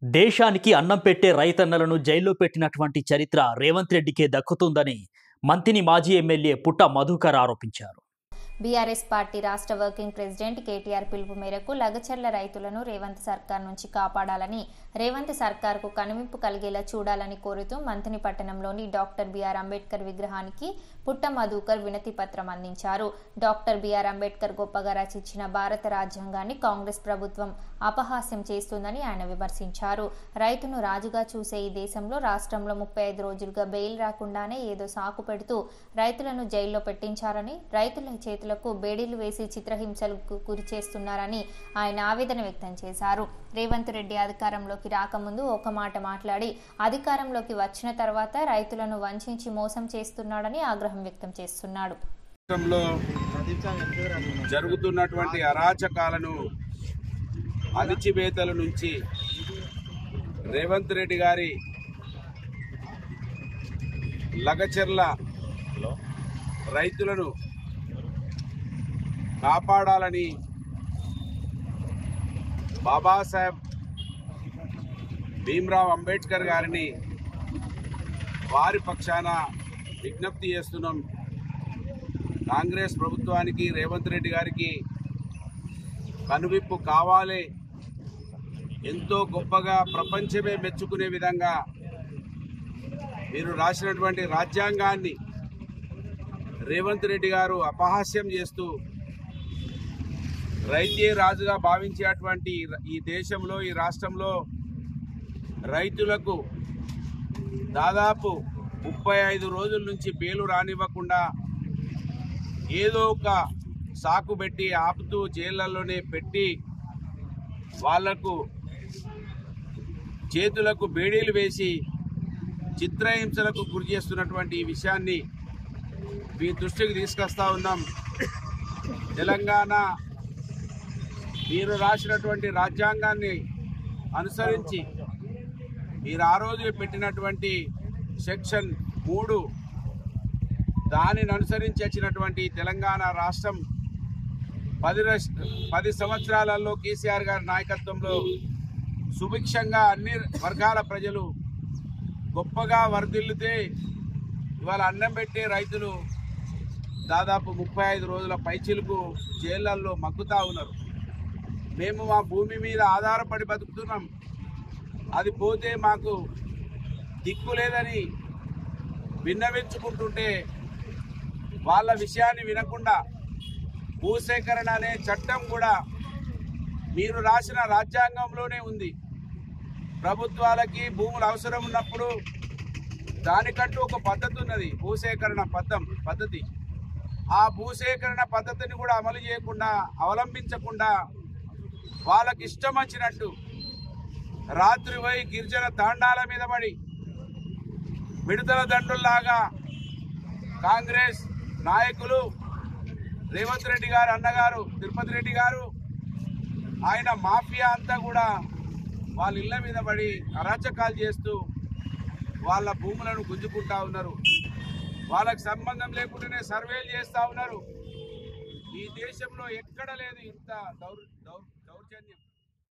దేశానికి అన్నం పెట్టే రైతన్నలను జైల్లో పెట్టినటువంటి చరిత్ర రేవంత్ రెడ్డికే దక్కుతుందని మంతిని మాజీ ఎమ్మెల్యే పుట్ట మధుకర్ ఆరోపించారు. బీఆర్ఎస్ పార్టీ రాష్ట్ర వర్కింగ్ ప్రెసిడెంట్ కేటీఆర్ పిలుపు మేరకు లగచర్ల రైతులను రేవంత్ సర్కార్ నుంచి కాపాడాలని, రేవంత్ సర్కార్కు కనువింపు కలిగేలా చూడాలని కోరుతూ మంతిని పట్టణంలోని డాక్టర్ బిఆర్ అంబేద్కర్ విగ్రహానికి పుట్ట మధుకర్ వినతి పత్రం అందించారు. డాక్టర్ బిఆర్ అంబేద్కర్ గొప్పగా రచించిన భారత రాజ్యాంగాన్ని కాంగ్రెస్ ప్రభుత్వం అపహాస్యం చేస్తుందని ఆయన విమర్శించారు. రైతును రాజుగా చూసే ఈ దేశంలో రాష్ట్రంలో 35 రోజులుగా బెయిల్ రాకుండానే ఏదో సాకు పెడుతూ రైతులను జైల్లో పెట్టించారని, రైతుల చేతులకు బేడీలు వేసి చిత్రహింసలకు గురి చేస్తున్నారని ఆయన ఆవేదన వ్యక్తం చేశారు. రేవంత్ రెడ్డి అధికారంలోకి రాకముందు ఒక మాట మాట్లాడి అధికారంలోకి వచ్చిన తర్వాత రైతులను వంచించి మోసం చేస్తున్నాడని ఆగ్రహం వ్యక్తం చేస్తున్నాడు. జరుగుతున్నటువంటి అరాచకాలను, అణిచివేతల నుంచి రేవంత్ రెడ్డి గారి లగచర్ల రైతులను కాపాడాలని బాబాసాహెబ్ భీమ్రావ్ అంబేద్కర్ గారిని వారి పక్షాన విజ్ఞప్తి చేస్తున్నాం. కాంగ్రెస్ ప్రభుత్వానికి, రేవంత్ రెడ్డి గారికి కనువిప్పు కావాలి. ఎంతో గొప్పగా ప్రపంచమే మెచ్చుకునే విధంగా మీరు రాసినటువంటి రాజ్యాంగాన్ని రేవంత్ రెడ్డి గారు అపహాస్యం చేస్తూ రైతే రాజుగా భావించేటువంటి ఈ దేశంలో, ఈ రాష్ట్రంలో రైతులకు దాదాపు 35 రోజుల నుంచి బెయిలు రానివ్వకుండా ఏదో ఒక సాకు పెట్టి ఆపుతూ జైళ్లలోనే పెట్టి వాళ్లకు చేతులకు బేడీలు వేసి చిత్రహింసలకు గురి చేస్తున్నటువంటి ఈ విషయాన్ని మీ దృష్టికి తీసుకొస్తా ఉన్నాం. తెలంగాణ మీరు రాసినటువంటి రాజ్యాంగాన్ని అనుసరించి మీరు ఆ రోజు పెట్టినటువంటి సెక్షన్ 3 దానిని అనుసరించి వచ్చినటువంటి తెలంగాణ రాష్ట్రం 10 సంవత్సరాలలో కేసీఆర్ గారి నాయకత్వంలో సుభిక్షంగా అన్ని వర్గాల ప్రజలు గొప్పగా వర్ధిల్లితే ఇవాళ అన్నం పెట్టే రైతులు దాదాపు 35 రోజుల పైచిలకు జైళ్లలో మగ్గుతా ఉన్నారు. మేము మా భూమి మీద ఆధారపడి బతుకుతున్నాం, అది పోతే మాకు దిక్కు లేదని విన్నవించుకుంటుంటే వాళ్ళ విషయాన్ని వినకుండా భూసేకరణ అనే చట్టం కూడా మీరు రాసిన రాజ్యాంగంలోనే ఉంది. ప్రభుత్వాలకి భూములు అవసరం ఉన్నప్పుడు దానికంటూ ఒక పద్ధతి ఉన్నది, భూసేకరణ పద్ధతి. ఆ భూసేకరణ పద్ధతిని కూడా అమలు చేయకుండా, అవలంబించకుండా వాళ్ళకి ఇష్టం వచ్చినట్టు రాత్రి పోయి గిరిజన తాండాల మీద పడి మిడతల దండుల్లాగా కాంగ్రెస్ నాయకులు, రేవంత్ రెడ్డి గారు అన్నగారు తిరుపతి రెడ్డి గారు, ఆయన మాఫియా అంతా కూడా వాళ్ళ ఇళ్ల మీద పడి అరాచకాలు చేస్తూ వాళ్ళ భూములను గుంజుకుంటా ఉన్నారు. వాళ్ళకి సంబంధం లేకుండానే సర్వేలు చేస్తూ ఉన్నారు. ఈ దేశంలో ఎక్కడ లేదు ఇంత దౌర్జన్యం.